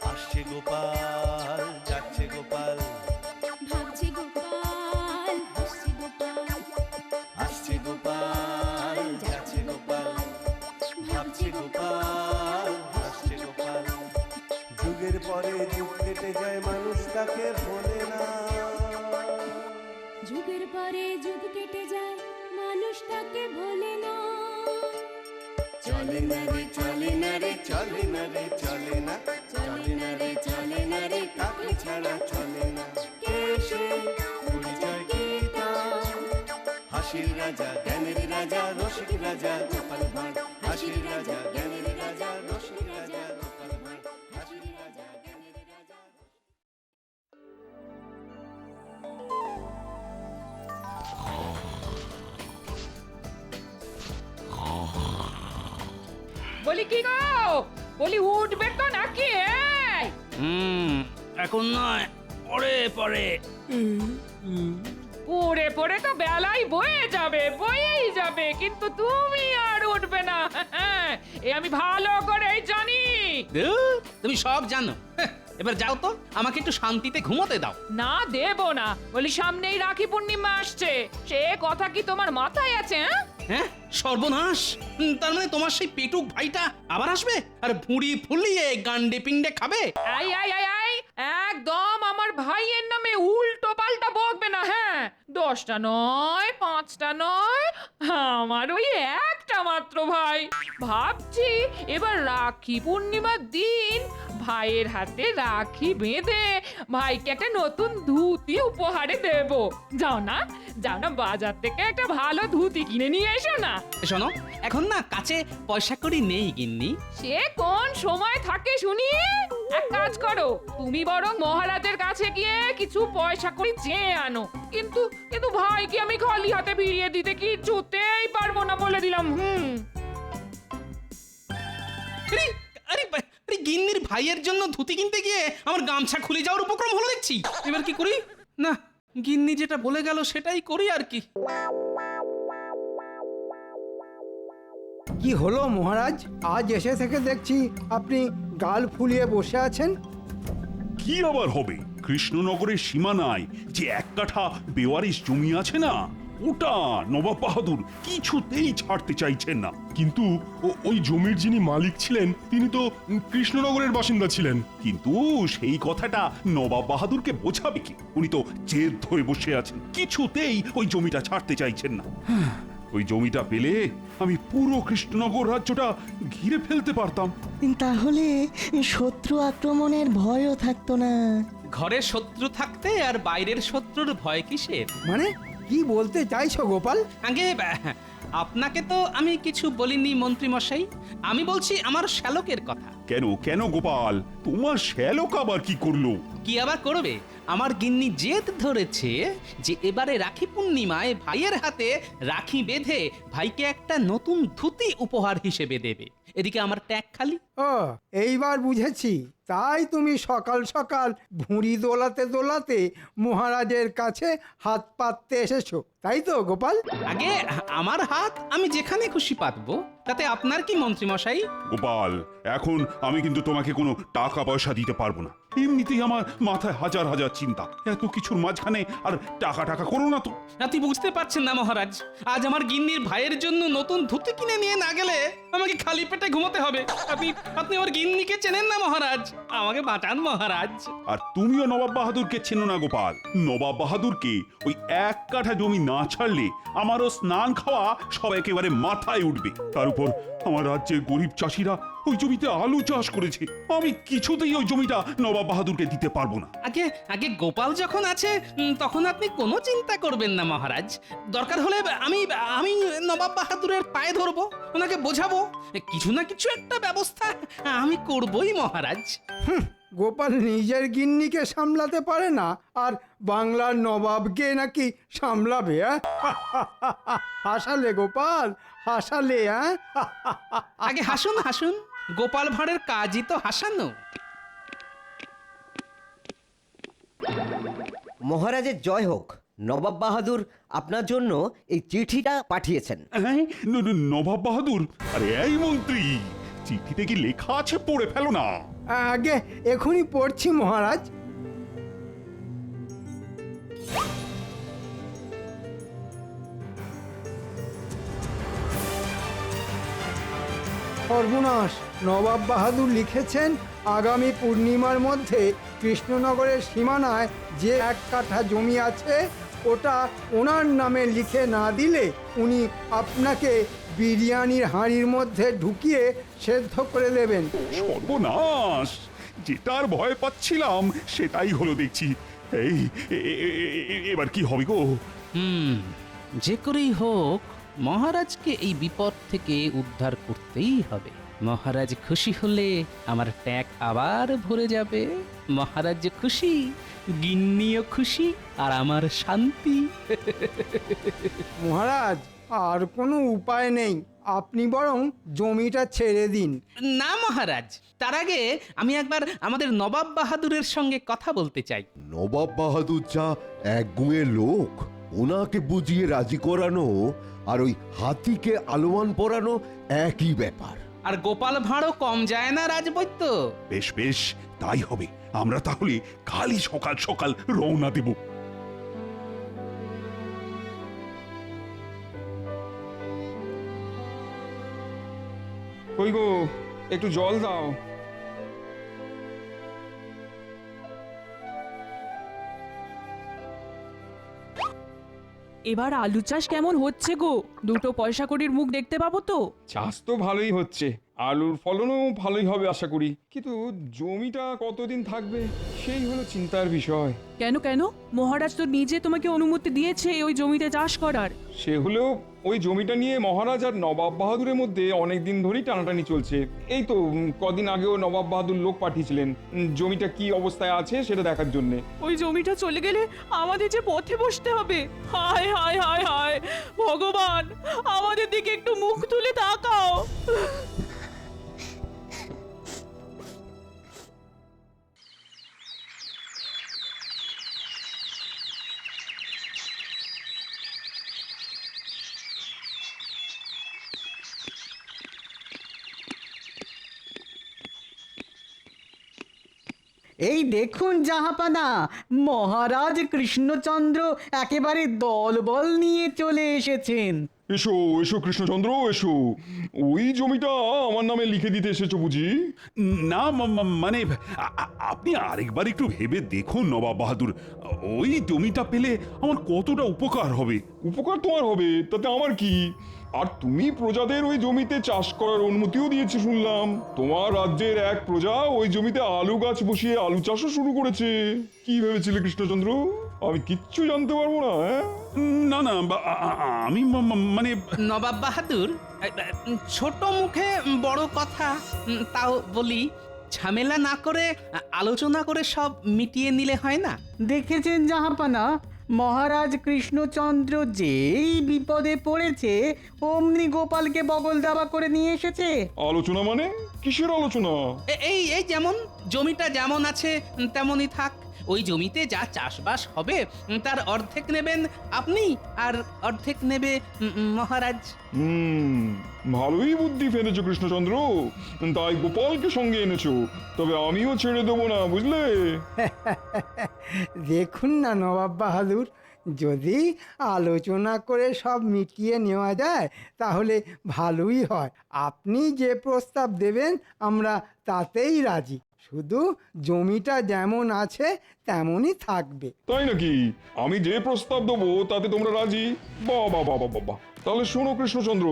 আসছে গোপাল, যাচ্ছে গোপাল, ভাবছে গোপাল, হাসছে গোপাল, আসছে গোপাল, যাচ্ছে গোপাল, ভাবছে গোপাল, হাসছে গোপাল। যুগের পরে যুগ কেটে যায়, মানুষ তাকে ভোলে না। যুগের পরে যুগ কেটে যায়, মানুষ তাকে ভোলে না। চলে না রে, চলে না রে, চলে না রে, চলে না, চলে না রে, চলে না রে, কাকে ছাড়া চলে না। কে সে পরিচয় কি তার? হাসির রাজা, জ্ঞানের রাজা, রসিক রাজা গোপাল ভাঁড়। হাসির রাজা, জ্ঞানের রাজা, রসিক রাজা গোপাল ভাঁড়। হাসির রাজা, জ্ঞানের রাজা। বলি কি গো, বলি উঠবে তো নাকি? এই এখন নয়, পরে পরে। পড়ে পড়ে তো বেলাই বয়ে যাবে, বয়েই যাবে, কিন্তু তুমি আর উঠবে না। এ আমি ভালো করেই জানি। ধুর, তুমি সব জানো। এবার যাও তো, আমাকে একটু শান্তিতে ঘুমোতে দাও। না দেব না, বলি সামনেই রাখি পূর্ণিমা আসছে, সে কথা কি তোমার মাথায় আছে? হ্যাঁ, সর্বনাশ। তার মানে তোমার সেই পেটুক ভাইটা আবার আসবে আর ভুঁড়ি ফুলিয়ে গান্ডে পিণ্ডে খাবে? আই আই আই আই, একদম আমার ভাইয়ের নামে উল্টো পাল্টা বকবে না। হ্যাঁ, 10টা নয়, 5টা নয়, আমার ওই একটা মাত্র ভাই। ভাবছি এবার রাখি পূর্ণিমার দিন ভাইয়ের হাতে রাখি বেঁধে ভাইকে একটা নতুন ধুতি উপহারে দেব। যাও না, যাও না, বাজার থেকে একটা ভালো ধুতি কিনে নিয়ে এসো না। শোনো, এখন না কাছে পয়সা কড়ি নেই গিন্নি। সে কোন সময় থাকে শুনি? এক কাজ করো, তুমি বরং মহারাজের কাছে গিয়ে কিছু পয়সা করে চেয়ে আনো। কিন্তু কিন্তু ভাইকে আমি খালি হাতে ফিরিয়ে দিতে কিছুতেই পারবো না, বলে দিলাম। আরে আরে আরে, গিন্নির ভাইয়ের জন্য ধুতি কিনতে গিয়ে আমার গামছা খুলে যাওয়ার উপক্রম হলো দেখছি। এবার কি করি? না, গিন্নি যেটা বলে গেল সেটাই করি আর কি। কি হলো মহারাজ, আজ এসে থেকে দেখছি আপনি গাল ফুলিয়ে বসে আছেন। কি আবার হবে? কৃষ্ণনগরের সীমানায় যে এক কাঠা বেওয়ারিশ জমি আছে না, ওটা নবাব বাহাদুর কিছুতেই ছাড়তে চাইছেন না। কিন্তু ওই জমির যিনি মালিক ছিলেন তিনি তো কৃষ্ণনগরের বাসিন্দা ছিলেন। কিন্তু সেই কথাটা নবাব বাহাদুরকে বোঝাবে কি? উনি তো জেদ ধরে বসে আছেন, কিছুতেই ওই জমিটা ছাড়তে চাইছেন না। ওই জমিটা পেলে আমি পুরো কৃষ্ণনগর রাজ্যটা ঘিরে ফেলতে পারতাম। তাহলে শত্রু আক্রমণের ভয়ও থাকতো না। ঘরের শত্রু থাকতে আর বাইরের শত্রুর ভয় কিসের? মানে কি বলতে চাইছো গোপাল? আগে আপনাকে তো আমি কিছু বলিনি মন্ত্রী মশাই, আমি বলছি আমার শ্যালকের কথা। কেন কেন গোপাল, তোমার শ্যালক আবার কি করলো? কি আবার করবে? আমার গিন্নি জেদ ধরেছে যে এবারে রাখি পূর্ণিমায় ভাইয়ের হাতে রাখি বেঁধে ভাইকে একটা নতুন ধুতি উপহার হিসেবে দেবে। এদিকে আমার ট্যাগ খালি। ও, এইবার বুঝেছি। তাই তুমি সকাল সকাল ভুঁড়ি দোলাতে দোলাতে মহারাজের কাছে হাত পাততে এসেছো, তাই তো গোপাল? আগে আমার হাত আমি যেখানে খুশি পাতবো, তাতে আপনার কি মন্ত্রী মশাই? গোপাল, এখন আমি কিন্তু তোমাকে কোনো টাকা পয়সা দিতে পারবো না। এমনিতেই আমার মাথায় হাজার হাজার চিন্তা, এত কিছুর মাঝখানে আর টাকা টাকা করো না তো। আপনি বুঝতে পারছেন না মহারাজ, আজ আমার গিন্নির ভাইয়ের জন্য নতুন ধুতি কিনে নিয়ে না গেলে আমাকে খালি পেটে ঘুমোতে হবে। আপনি আপনি আমার গিন্নিকে চেনেন না মহারাজ, আমাকে বাঁচান মহারাজ। আর তুমিও নবাব বাহাদুরকে চেনো না গোপাল। নবাব বাহাদুরকে ওই এক কাঠা জমি না ছাড়লে আমারও স্নান খাওয়া সব একেবারে মাথায় উঠবে। তার উপর আমার রাজ্যের গরিব চাষিরা ওই জমিতে আলু চাষ করেছে, আমি কিছুতেই ওই জমিটা নবাব বাহাদুরকে দিতে পারবো না। আগে আগে গোপাল যখন আছে তখন আপনি কোনো চিন্তা করবেন না মহারাজ। দরকার হলে আমি আমি নবাব বাহাদুরের পায়ে ধরবো, ওনাকে বোঝাবো, কিছু না কিছু একটা ব্যবস্থা আমি করবই মহারাজ। গোপাল নিজের গিন্নিকে সামলাতে পারে না, আর বাংলার নবাবকে নাকি সামলাবে? হাসালে গোপাল, হাসালে। আগে হাসুন হাসুন, গোপাল ভাঁড়ের কাজই তো হাসানো। মহারাজের জয় হোক। নবাব বাহাদুর আপনার জন্য এই চিঠিটা পাঠিয়েছেন। হ্যাঁ, নবাব বাহাদুর, আরে এই মন্ত্রী, চিঠিতে কি লেখা আছে পড়ে ফেলো না। আগে এখনই পড়ছি মহারাজ। সর্বনাশ, নবাব বাহাদুর লিখেছেন আগামী পূর্ণিমার মধ্যে কৃষ্ণনগরের সীমানায় যে 1 কাঠা জমি আছে ওটা ওনার নামে লিখে না দিলে উনি আপনাকে বিরিয়ানির হাঁড়ির মধ্যে ঢুকিয়ে সেদ্ধ করে দেবেন। সর্বনাশ, যেটার ভয় পাচ্ছিলাম সেটাই হলো দেখছি। এই এবার কি হবে গো? যে করেই হোক মহারাজকে এই বিপদ থেকে উদ্ধার করতেই হবে। মহারাজ খুশি হলে আমার ট্যাঙ্ক আবার ভরে যাবে। মহারাজ খুশি, গিন্নিও খুশি, আর আমার শান্তি। মহারাজ, আর কোনো উপায় নেই, আপনি বরং জমিটা ছেড়ে দিন। না মহারাজ, তার আগে আমি একবার আমাদের নবাব বাহাদুরের সঙ্গে কথা বলতে চাই। নবাব বাহাদুর যা এক গুঁয়ে লোক, ওনাকে বুঝিয়ে রাজি করানো আর ওই হাতিকে আলোয়ান পরানো একই ব্যাপার। আর গোপাল ভাঁড়ও কম যায় না রাজবৈদ্য। বেশ বেশ, তাই হবে। আমরা তাহলে কালই সকাল সকাল রওনা দেব। কই গো, একটু জল দাও। এবার আলু চাষ কেমন হচ্ছে গো? 2 পয়সা কড়ির মুখ দেখতে পাবো তো? চাষ তো ভালোই হচ্ছে, আলুর ফলনও ভালোই হবে আশা করি, কিন্তু জমিটা কতদিন থাকবে সেই হলো চিন্তার বিষয়। কেন কেন, মহারাজ তো নিজে তোমাকে অনুমতি দিয়েছে ওই জমিতে চাষ করার। সে হলেও ওই জমিটা নিয়ে মহারাজ আর নবাব বাহাদুরের মধ্যে অনেক দিন ধরেই টানাটানি চলছে। এই তো কদিন আগেও নবাব বাহাদুর লোক পাঠিয়েছিলেন জমিটা কি অবস্থায় আছে সেটা দেখার জন্য। ওই জমিটা চলে গেলে আমাদের যে পথে বসতে হবে। হায় হায় হায় হায়, ভগবান আমাদের দিকে একটু মুখ তুলে তাকাও। এই দেখুন জাহাপানা, মহারাজ কৃষ্ণচন্দ্র একেবারে দলবল নিয়ে চলে এসেছেন। এসো এসো কৃষ্ণচন্দ্র এসো, ওই জমিটা আমার নামে লিখে দিতে এসেছো বুঝি? না মানে আপনি আরেকবার একটু ভেবে দেখুন নবাব বাহাদুর, ওই জমিটা পেলে আমার কতটা উপকার হবে। উপকার তোমার হবে তাতে আমার কি? আর তুমি প্রজাদের ওই জমিতে চাষ করার অনুমতিও দিয়েছে শুনলাম। তোমার রাজ্যের এক প্রজা ওই জমিতে আলু গাছ বসিয়ে আলু চাষও শুরু করেছে। কি ভেবেছিলে কৃষ্ণচন্দ্র, আমি কিচ্ছু জানতে পারবো না? না না, আমি মানে নবাব বাহাদুর, ছোট মুখে বড় কথা, তাও বলি, ঝামেলা না করে আলোচনা করে সব মিটিয়ে নিলে হয় না? দেখেছেন জাহাপানা, মহারাজ কৃষ্ণচন্দ্র যেই বিপদে পড়েছে অমনি গোপালকে বগল দাবা করে নিয়ে এসেছে। আলোচনা মানে কিসের আলোচনা? এই এই যেমন জমিটা যেমন আছে তেমনই থাক। ওই জমিতে যা চাষবাস হবে তার অর্ধেক নেবেন আপনি, আর অর্ধেক নেবে মহারাজ। ভালোই বুদ্ধি ফেলেছো কৃষ্ণচন্দ্র, তাই গোপালকে সঙ্গে এনেছো। তবে আমিও ছেড়ে দেবো না, বুঝলে? দেখুন না নবাব বাহাদুর, যদি আলোচনা করে সব মিটিয়ে নেওয়া যায় তাহলে ভালোই হয়। আপনি যে প্রস্তাব দেবেন আমরা তাতেই রাজি, শুধু জমিটা যেমন আছে তেমনই থাকবে। তাই নাকি? আমি যে প্রস্তাব দেবো তাতে তোমরা রাজি? বাহ বাহ বাহ বাহ বাহ। তাহলে শোনো কৃষ্ণচন্দ্র,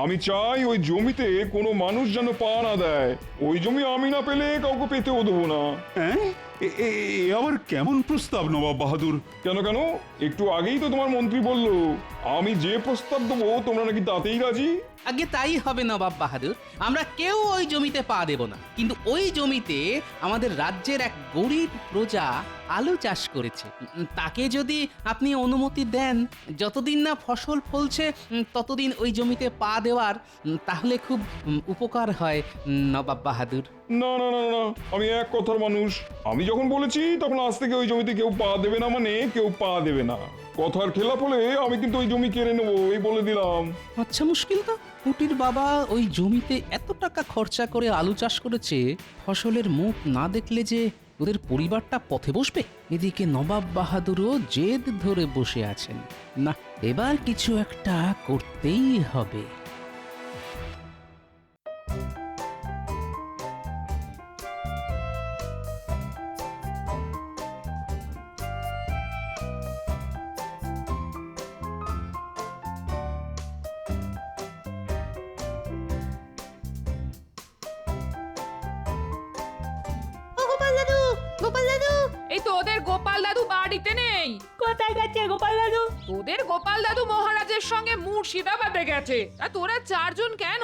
আমি চাই ওই জমিতে কোনো মানুষ যেন পা না দেয়। ওই জমি আমি না পেলে কাউকে পেতেও দেবো না। হ্যাঁ, আবার কেমন প্রস্তাব নবাব বাহাদুর? কেন কেন, একটু আগেই তো তোমার মন্ত্রী বলল আমি যে প্রস্তাব দেবো তোমরা নাকি তাতেই রাজি। আগে তাই হবে নবাব বাহাদুর, আমরা কেউ ওই জমিতে পা দেব না, কিন্তু ওই জমিতে আমাদের রাজ্যের এক গরিব প্রজা আলু চাষ করেছে। তাকে যদি আপনি অনুমতি দেন, যতদিন না ফসল ফলছে ততদিন ওই জমিতে পা দেওয়ার, তাহলে খুব উপকার হয় নবাব বাহাদুর। না না না না, আমি এক কথার মানুষ। আমি যখন বলেছি তখন আজ থেকে ওই জমিতে কেউ পা দেবে না, মানে কেউ পা দেবে না। কথার খেলাপ হলে আমি কিন্তু ওই জমি কেড়ে নেবো, এই বলে দিলাম। আচ্ছা, মুশকিল তো। পুটির বাবা ওই জমিতে এত টাকা খরচা করে আলু চাষ করেছে, ফসলের মুখ না দেখলে যে ওদের পরিবারটা পথে বসবে। এদিকে নবাব বাহাদুরও জেদ ধরে বসে আছেন। না, এবার কিছু একটা করতেই হবে। এই তোদের গোপাল দাদু বাড়িতে নেই। কোথায় গেছে গোপাল দাদু? তোদের গোপাল দাদু মহারাজের সঙ্গে মুর্শিদাবাদে গেছে। তা তোরা চারজন কেন?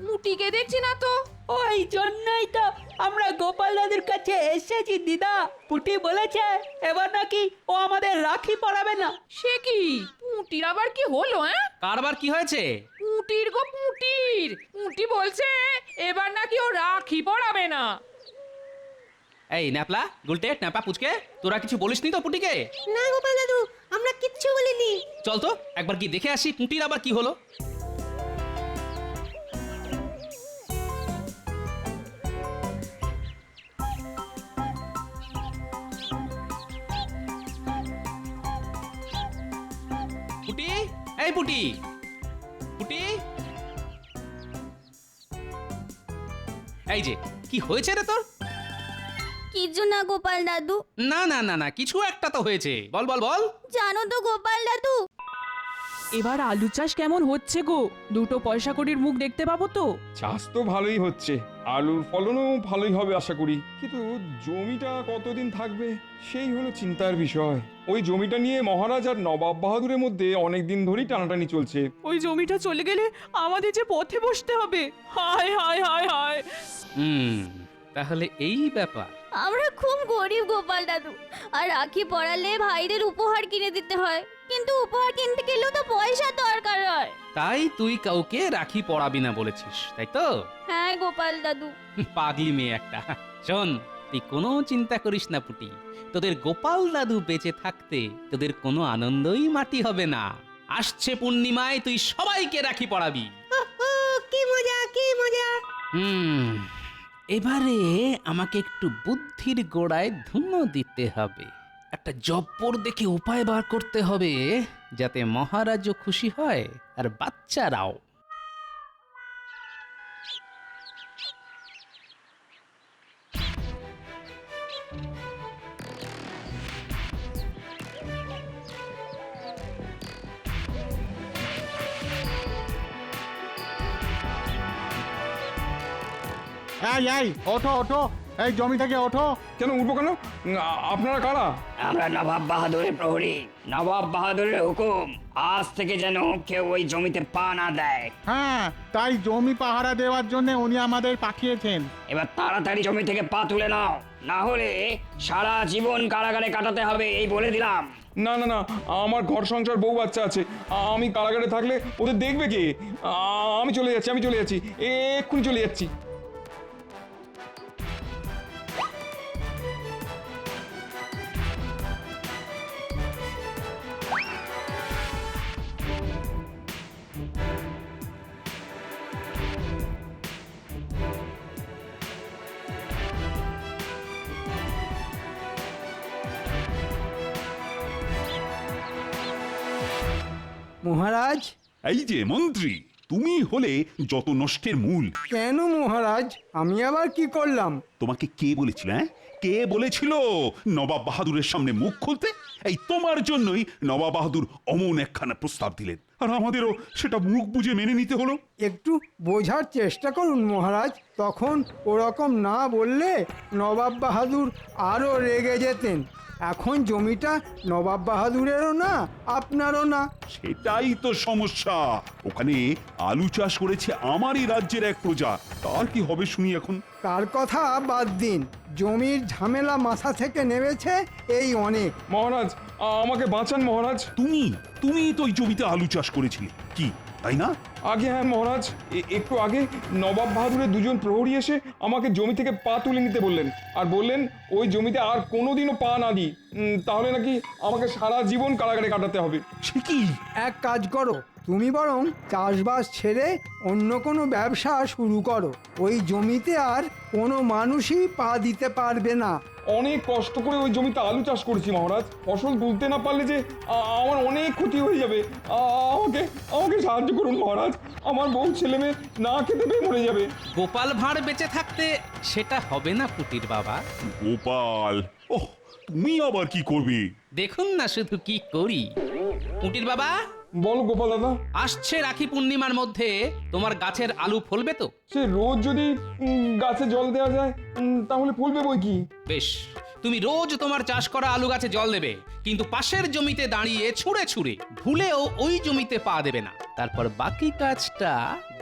মুটিকে দেখছি না তো। ওই জন্যই তো আমরা গোপাল দাদুর কাছে এসেছি দিদা। পুটি বলেছে এবার নাকি ও আমাদের রাখি পরাবে না। সে কি? পুটির আবার কি হলো? কারবার কি হয়েছে? পুটির গো পুটির। পুটি বলছে এবার নাকি ও রাখি পরাবে না। এই ন্যাপলা, গুলটে, ন্যাপা, পুচকে, তোরা কিছু বলিসনি তো পুটিকে? না গোপাল দাদু, আমরা কিচ্ছু বলিনি। চল তো একবার কি দেখে আসি পুটির আবার কি হলো। পুটি, এই পুটি, পুটি, এই যে কি হয়েছে রে তোর? কিছু না গোপাল দাদু। না না না না, কিছু একটা তো হয়েছে, বল বল বল। জানো তো গোপাল দাদু, এবার আলু চাষ কেমন হচ্ছে গো? দুটো পয়সা কড়ির মুখ দেখতে পাবো তো? চাষ তো ভালোই হচ্ছে, আলুর ফলনও ভালোই হবে আশা করি, কিন্তু জমিটা কতদিন থাকবে সেই হলো চিন্তার বিষয়। ওই জমিটা নিয়ে মহারাজ আর নবাব বাহাদুরের মধ্যে অনেক দিন ধরেই টানাটানি চলছে। ওই জমিটা চলে গেলে আমাদের যে পথে বসতে হবে। হায় হায় হায় হায়। তাহলে এই ব্যাপার। আমরা খুব গরিব গোপাল দাদু, আর রাখি পরালে ভাইদের উপহার কিনে দিতে হয়, কিন্তু উপহার কিনতে গেলেও তো পয়সা দরকার হয়। তাই তুই কাউকে রাখি পড়াবি না বলেছিস, তাই তো? হ্যাঁ গোপাল দাদু। পাগলি মেয়ে একটা। শোন, তুই কোনো চিন্তা করিস না পুটি, তোদের গোপাল দাদু বেঁচে থাকতে তোদের কোনো আনন্দই মাটি হবে না। আসছে পূর্ণিমায় তুই সবাইকে রাখি পড়াবি। কি মজা, কি মজা। এবারে আমাকে একটু বুদ্ধির গোড়ায় ধুনো দিতে হবে। একটা জব্বর দেখে উপায় বার করতে হবে যাতে মহারাজও খুশি হয় আর বাচ্চারাও। এই ওঠো ওঠো, এই জমি থেকে ওঠো। কেন উঠবো কেন? আপনারা কারা? আমরা নবাব বাহাদুরের প্রহরী। নবাব বাহাদুরের হুকুম, আজ থেকে যেন কেউ ওই জমিতে পা না দেয়। হ্যাঁ, তাই জমি পাহারা দেওয়ার জন্য উনি আমাদের পাঠিয়েছেন। এবার তাড়াতাড়ি জমি থেকে পা তুলে নাও, না হলে সারা জীবন কারাগারে কাটাতে হবে, এই বলে দিলাম। না না না, আমার ঘর সংসার বউ বাচ্চা আছে, আমি কারাগারে থাকলে ওদের দেখবে কে? আমি চলে যাচ্ছি, আমি চলে যাচ্ছি, এক্ষুনি চলে যাচ্ছি। মহারাজ। এই যে মন্ত্রী, তুমি হলে যত নষ্টের মূল। কেন মহারাজ, আমি আবার কি করলাম? তোমাকে কে বলেছিল, কে বলেছিল নবাব বাহাদুরের সামনে মুখ খুলতে? এই তোমার জন্যই নবাব বাহাদুর অমন একখানা প্রস্তাব দিলেন, আর আমাদেরও সেটা মুখ বুঝে মেনে নিতে হলো। একটু বোঝার চেষ্টা করুন মহারাজ, তখন ওরকম না বললে নবাব বাহাদুর আরও রেগে যেতেন। এখন জমিটা নবাব বাহাদুরেরও না, আপনারও না। সেটাই তো সমস্যা। ওখানে আলু চাষ করেছে আমারই রাজ্যের এক প্রজা, তার কি হবে শুনি এখন? তার কথা বাদ দিন, জমির ঝামেলা মাথা থেকে নেমেছে এই অনেক। মহারাজ, আমাকে বাঁচান মহারাজ। তুমি তো ওই জমিতে আলু চাষ করেছিলে, কি তাই না? আগে হ্যাঁ মহারাজ, একটু আগে নবাব বাহাদুরের দুজন প্রহরী এসে আমাকে জমি থেকে পা তুলে নিতে বললেন, আর বললেন ওই জমিতে আর কোনোদিনও পা না দিই, তাহলে নাকি আমাকে সারা জীবন কারাগারে কাটাতে হবে। সে কি? এক কাজ করো, তুমি বরং চাষবাস ছেড়ে অন্য কোনো ব্যবসা শুরু করো। ওই জমিতে আর কোনো মানুষই পা দিতে পারবে না। অনেক কষ্ট করে ওই জমিতে আলু চাষ করেছি মহারাজ, ফসল তুলতে না পারলে যে আমার অনেক ক্ষতি হয়ে যাবে। আমাকে আমাকে সাহায্য করুন মহারাজ, আমার বউ ছেলে মেয়ে না খেতে পেয়ে মরে যাবে। গোপাল ভাঁড় বেঁচে থাকতে সেটা হবে না পুটির বাবা। গোপাল, ওহ, তুমি আবার কি করবে? দেখুন না শুধু কি করি। পুটির বাবা, বল গোপাল দাদা। আসছে রাখি পূর্ণিমার মধ্যে তোমার গাছের আলু ফলবে তো? সে রোজ যদি গাছে জল দেওয়া যায় তাহলে ফলবে বই কি। বেশ, তুমি রোজ তোমার চাষ করা আলু গাছে জল দেবে, কিন্তু পাশের জমিতে দাঁড়িয়ে ছুঁড়ে ছুঁড়ে ভুলেও ওই জমিতে পা দেবে না। তারপর বাকি কাজটা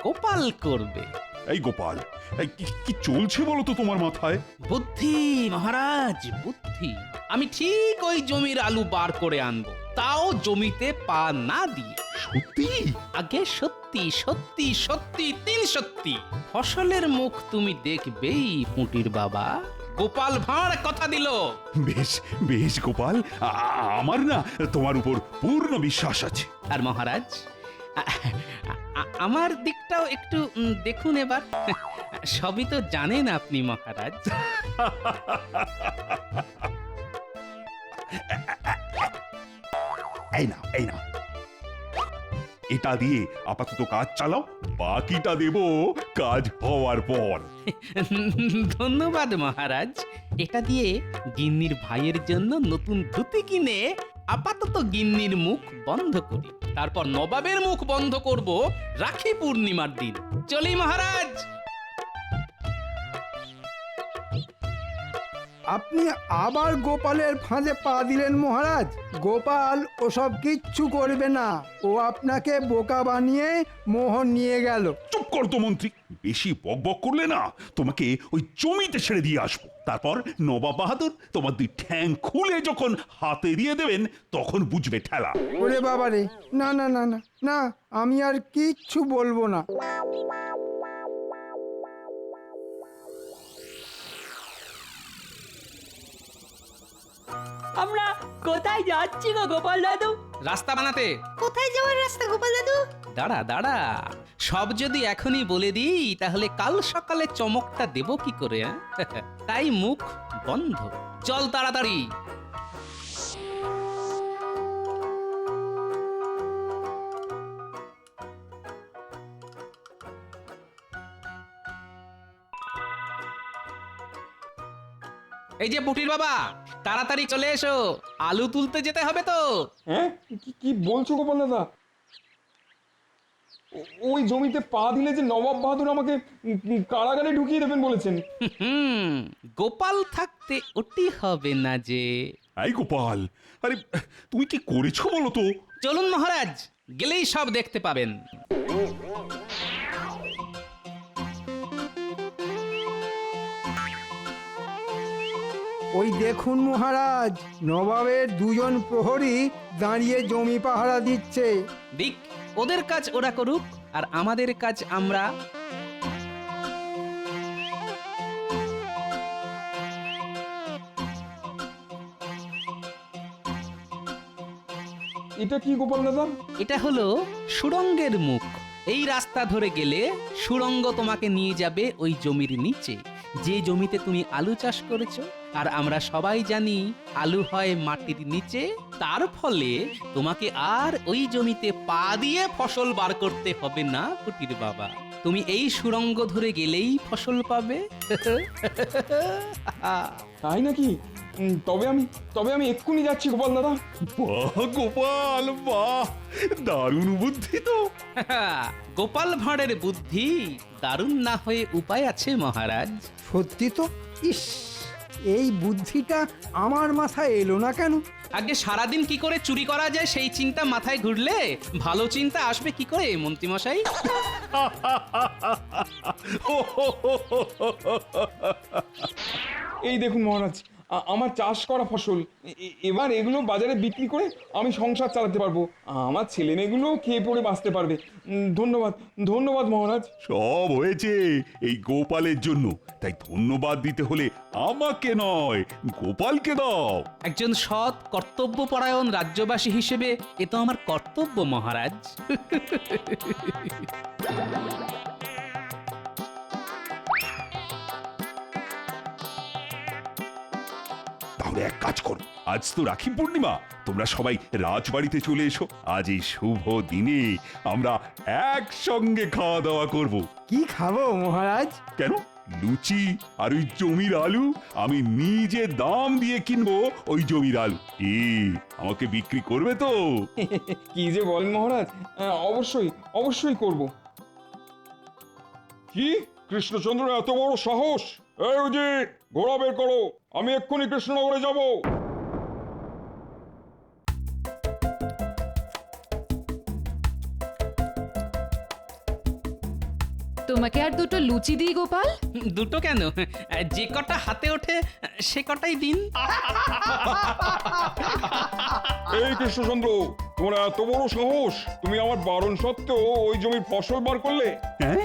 গোপাল করবে। এই গোপাল, এই কি চলছে বলো তো তোমার মাথায়? বুদ্ধি মহারাজ, বুদ্ধি। আমি ঠিক ওই জমির আলু বার করে আনবো, তাও জমিতে পা না দিয়ে। সত্যি? আগে সত্যি সত্যি সত্যি 3 সত্যি। ফসলের মুখ তুমি দেখবেই পুটির বাবা। গোপাল ভাঁড় কথা দিল। বেশ বেশ গোপাল, আমার না তোমার উপর পূর্ণ বিশ্বাস আছে। আর মহারাজ, আমার দিকটাও একটু দেখুন এবার। সবই তো জানেন আপনি মহারাজ। এই না, এই না, এটা দিয়ে আপাতত কাজ চালাও, বাকিটা দেব কাজ হওয়ার পর। ধন্যবাদ মহারাজ। এটা দিয়ে গিন্নির ভাইয়ের জন্য নতুন ধুতি কিনে আপাতত গিন্নির মুখ বন্ধ করি, তারপর নবাবের মুখ বন্ধ করব রাখি পূর্ণিমার দিন। চলি মহারাজ। আপনি আবার গোপালের ফাঁদে পা দিলেন মহারাজ। গোপাল ওসব কিচ্ছু করবে না, ও আপনাকে বোকা বানিয়ে মোহন নিয়ে গেল। চুপ কর তো মন্ত্রী, বেশি বকবক করলে না তোমাকে ওই জমিতে ছেড়ে দিয়ে আসবো। তারপর নবাব বাহাদুর তোমার 2 ঠ্যাং খুলে যখন হাতে দিয়ে দেবেন তখন বুঝবে ঠেলা। ওরে বাবারে, না না না না না, আমি আর কিচ্ছু বলবো না। আমরা কোথায় যাচ্ছি গো গোপাল দাদু? রাস্তা বানাতে। কোথায় যাওয়ার রাস্তা গোপাল দাদু? দাঁড়া দাঁড়া, সব যদি এখনই বলে দিই তাহলে কাল সকালে চমকটা দেব কি করে? তাই মুখ বন্ধ। চল তাড়াতাড়ি। এই যে পুটির বাবা, তাড়াতাড়ি চলে এসো, আলু তুলতে যেতে হবে তো। হ্যাঁ, কি বলছো গোপাল দাদা? ওই জমিতে পা দিলে যে নবাব বাহাদুর আমাকে কারাগারে ঢুকিয়ে দেবেন বলেছেন। গোপাল থাকতে ওটি হবে না যে। এই গোপাল, আরে তুমি কি করেছো বলো তো? চলুন মহারাজ, গেলেই সব দেখতে পাবেন। ওই দেখুন মহারাজ, নবাবের 2জন প্রহরী দাঁড়িয়ে জমি পাহারা দিচ্ছে। দিক, ওদের কাজ ওরা করুক, আর আমাদের কাজ আমরা। এটা কি গোপাল দাদা? এটা হলো সুড়ঙ্গের মুখ। এই রাস্তা ধরে গেলে সুড়ঙ্গ তোমাকে নিয়ে যাবে ওই জমির নিচে, যে জমিতে তুমি আলু চাষ করেছো। আর আমরা সবাই জানি আলু হয় মাটির নিচে, তার ফলে তোমাকে আর ওই জমিতে পা দিয়ে ফসল বার করতে হবে না পুটির বাবা। তুমি এই সুড়ঙ্গ ধরে গেলেই ফসল পাবে। তাই নাকি? তবে আমি এক্ষুনি যাচ্ছি গোপাল দাদা। বাহ গোপাল, বাহ, দারুণ বুদ্ধি তো। গোপাল ভাঁড়ের বুদ্ধি দারুণ না হয়ে উপায় আছে মহারাজ। সত্যি তো, ইস, এই বুদ্ধিটা আমার মাথায় এলো না কেন? আগে সারাদিন কি করে চুরি করা যায় সেই চিন্তা মাথায় ঘুরলে ভালো চিন্তা আসবে কি করে মন্ত্রী মশাই? এই দেখুন মহারাজ, আমার চাষ করা ফসল। এবার এগুলো বাজারে বিক্রি করে আমি সংসার চালাতে পারবো, আমার ছেলে মেয়েগুলো খেয়ে পড়ে বাঁচতে পারবে। ধন্যবাদ, ধন্যবাদ মহারাজ। সব হয়েছে এই গোপালের জন্য, তাই ধন্যবাদ দিতে হলে আমাকে নয়, গোপালকে দাও। একজন সৎ কর্তব্যপরায়ণ রাজ্যবাসী হিসেবে এ তো আমার কর্তব্য মহারাজ। তাহলে এক কাজ করো, আজ তো রাখি পূর্ণিমা, তোমরা সবাই রাজবাড়িতে চলে এসো। আজ এই শুভ দিনে আমরা একসঙ্গে খাওয়া দাওয়া করব। কি খাবো মহারাজ? কেন, লুচি আর ওই জমির আলু। আমি নিজে দাম দিয়ে কিনবো ওই জমির আলু। কি আমাকে বিক্রি করবে তো? কি যে বলেন মহারাজ, অবশ্যই অবশ্যই করব। কি কৃষ্ণচন্দ্র এত বড় সাহস! এই উজির, ঘোড়া বের করো, আমি এক্ষুনি কৃষ্ণনগরে যাব। তোমাকে আর দুটো লুচি দিই গোপাল? দুটো কেন, যে কটা হাতে ওঠে সে কটাই দিন। এই কৃষ্ণচন্দ্র, তোমার এত বড় সাহস! তুমি আমার বারণ সত্ত্বেও ওই জমির ফসল বার করলে? হ্যাঁ,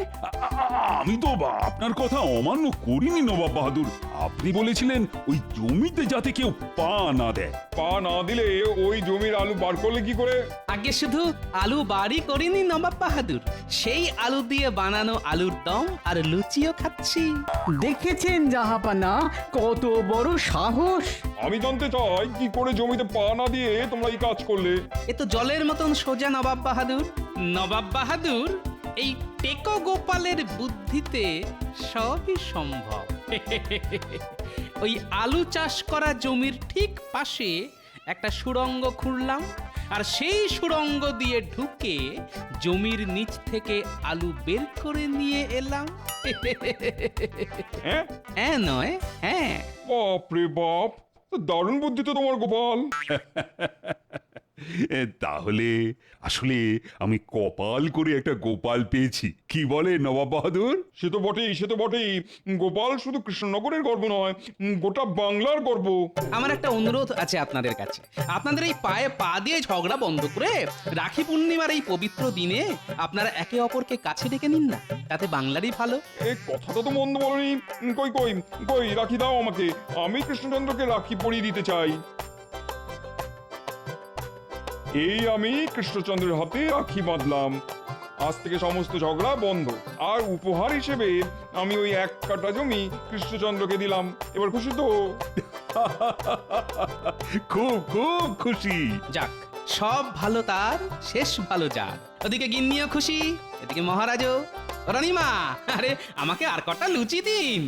আমি তো আপনার কথা অমান্য করিনি নবাব বাহাদুর। আপনি বলেছিলেন ওই জমিতে যাতে কেউ পা না দেয়। পা না দিলে ওই জমির আলু বার করলে কি করে? আগে শুধু আলু বাড়ি করিনি নবাব বাহাদুর, সেই আলু দিয়ে বানানো আলুর দম আর লুচিও খাচ্ছি। দেখেছেন জাহাপানা কত বড় সাহস! আমি জানতে চাই কি করে জমিতে পা না দিয়ে তোমরা এই কাজ করলে? এ তো জলের মতন সোজা নবাব বাহাদুর। নবাব বাহাদুর, এই টেকো গোপালের বুদ্ধিতে সবই সম্ভব। ওই আলু চাষ করা জমির ঠিক পাশে একটা সুড়ঙ্গ খুঁড়লাম, আর সেই সুড়ঙ্গ দিয়ে ঢুকে জমির নিচ থেকে আলু বের করে নিয়ে এলাম। হ্যাঁ হ্যাঁ নয়, হ্যাঁ। বাপরে বাপ, দারুণ বুদ্ধি তো তোমার গোপাল। তাহলে আসলে আমি কপাল করে একটা গোপাল পেয়েছি, কি বলে নবাব বাহাদুর? সে তো বটেই, সে তো বটেই। গোপাল শুধু কৃষ্ণনগরের গর্ব নয়, গোটা বাংলার গর্ব। আমার একটা অনুরোধ আছে আপনাদের কাছে। আপনাদের এই পায়ে পা দিয়ে ঝগড়া বন্ধ করে রাখি পূর্ণিমার এই পবিত্র দিনে আপনারা একে অপরকে কাছে ডেকে নিন না, তাতে বাংলারই ভালো। এই কথাটা তো মন্দ বলনি। কই কই কই, রাখি দাও আমাকে, আমি কৃষ্ণচন্দ্রকে রাখি পরিয়ে দিতে চাই। এই আমি কৃষ্ণচন্দ্রের হাতে রাখি বাঁধলাম। আজ থেকে সমস্ত ঝগড়া বন্ধ। আর উপহার হিসেবে আমি ওই এক কাঠা জমি কৃষ্ণচন্দ্রকে দিলাম। এবার খুশি তো? খুব খুব খুশি। যাক, সব ভালো তার, শেষ ভালো যার। ওদিকে গিন্নিও খুশি, এদিকে মহারাজও। রানীমা, আরে আমাকে আর কটা লুচি দিন।